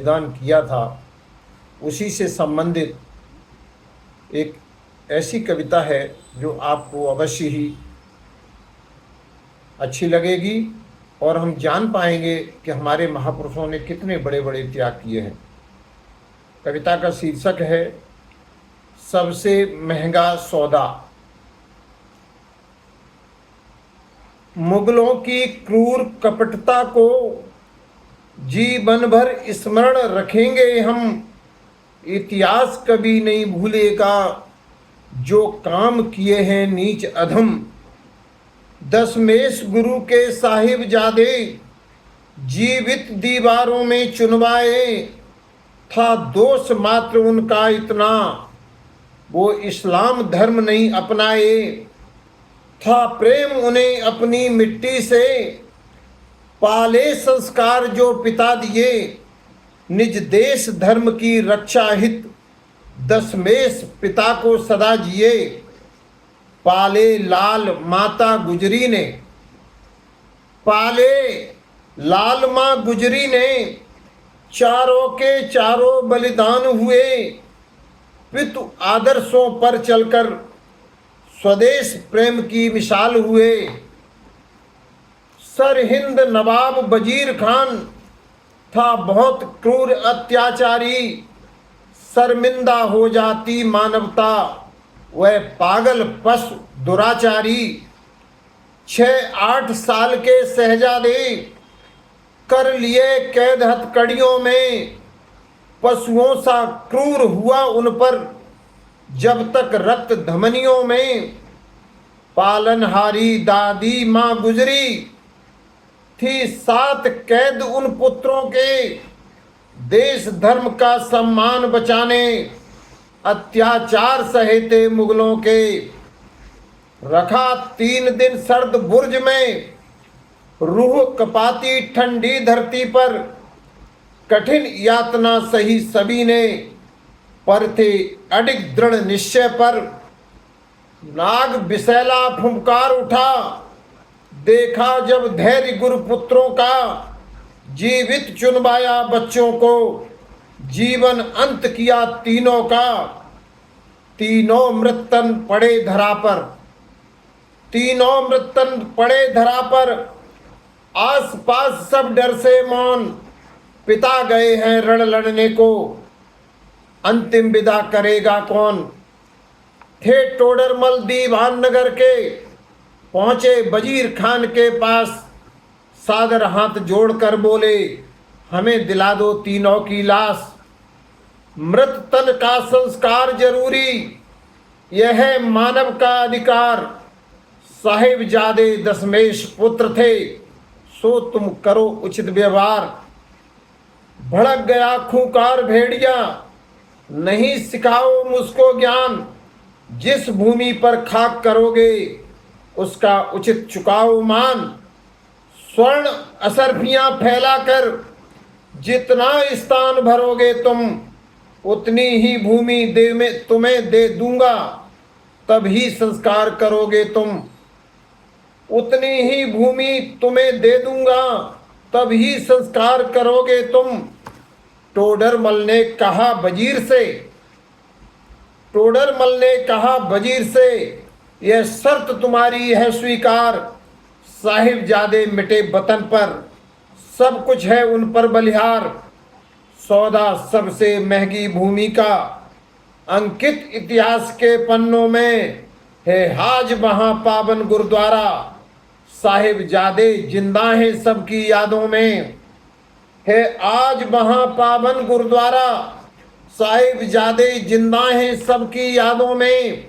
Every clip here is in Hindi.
बलिदान किया था, उसी से संबंधित एक ऐसी कविता है जो आपको अवश्य ही अच्छी लगेगी और हम जान पाएंगे कि हमारे महापुरुषों ने कितने बड़े बड़े त्याग किए हैं। कविता का शीर्षक है सबसे महंगा सौदा। मुगलों की क्रूर कपटता को जीवन भर स्मरण रखेंगे हम, इतिहास कभी नहीं भूलेगा जो काम किए हैं नीच अधम। दशमेश गुरु के साहिबजादे जीवित दीवारों में चुनवाए, था दोष मात्र उनका इतना वो इस्लाम धर्म नहीं अपनाए। था प्रेम उन्हें अपनी मिट्टी से, पाले संस्कार जो पिता दिए, निज देश धर्म की रक्षा हित दशमेश पिता को सदा जिए। पाले लाल माता गुजरी ने, पाले लाल माँ गुजरी ने, चारों के चारों बलिदान हुए। पितु आदर्शों पर चलकर स्वदेश प्रेम की मिसाल हुए। सरहिंद नवाब वजीर खान था बहुत क्रूर अत्याचारी, शर्मिंदा हो जाती मानवता वह पागल पशु दुराचारी। 6-8 साल के शहजादे कर लिए कैद हथकड़ियों में, पशुओं सा क्रूर हुआ उन पर जब तक रक्त धमनियों में। पालनहारी दादी माँ गुजरी थी 7 कैद उन पुत्रों के, देश धर्म का सम्मान बचाने अत्याचार सहे थे मुगलों के। रखा 3 दिन सर्द बुर्ज में, रूह कपाती ठंडी धरती पर, कठिन यातना सही सभी ने, पर थे अडिग दृढ़ निश्चय पर। नाग बिसैला फुंकार उठा, देखा जब धैर्य गुरुपुत्रों का, जीवित चुनवाया बच्चों को, जीवन अंत किया तीनों का। तीनों मृतन पड़े धरा पर, तीनों मृतन पड़े धरा पर, आस पास सब डर से मौन, पिता गए हैं रण लड़ने को, अंतिम विदा करेगा कौन। थे टोडरमल दीवान नगर के, पहुंचे वजीर खान के पास, सादर हाथ जोड़कर बोले हमें दिला दो तीनों की लाश। मृत तन का संस्कार जरूरी, यह है मानव का अधिकार। साहिबजादे दशमेश पुत्र थे, सो तुम करो उचित व्यवहार। भड़क गया खूंखार भेड़िया, नहीं सिखाओ मुझको ज्ञान। जिस भूमि पर खाक करोगे उसका उचित चुकाओ मान। स्वर्ण असरफियां फैलाकर जितना स्थान भरोगे तुम, उतनी ही भूमि तुम्हें दे दूंगा, तभी संस्कार करोगे तुम। उतनी ही भूमि तुम्हें दे दूंगा, तभी संस्कार करोगे तुम। टोडरमल ने कहा वजीर से, टोडरमल ने कहा वजीर से, यह शर्त तुम्हारी है स्वीकार। साहिबजादे मिटे वतन पर, सब कुछ है उन पर बलिहार। सौदा सबसे महंगी भूमि का, अंकित इतिहास के पन्नों में है हाज वहां पावन गुरुद्वारा। साहिबजादे जिंदा हैं सबकी यादों में, है आज वहां पावन गुरुद्वारा। साहिबजादे जिंदा हैं सबकी यादों में।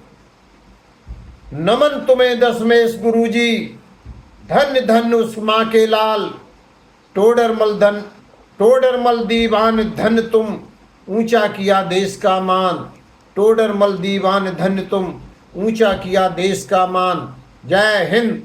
नमन तुम्हें दशमेश गुरुजी, धन्य धन्य उस माँ के लाल। टोडरमल दीवान धन्य तुम, ऊंचा किया देश का मान। टोडरमल दीवान धन्य तुम, ऊंचा किया देश का मान। जय हिंद।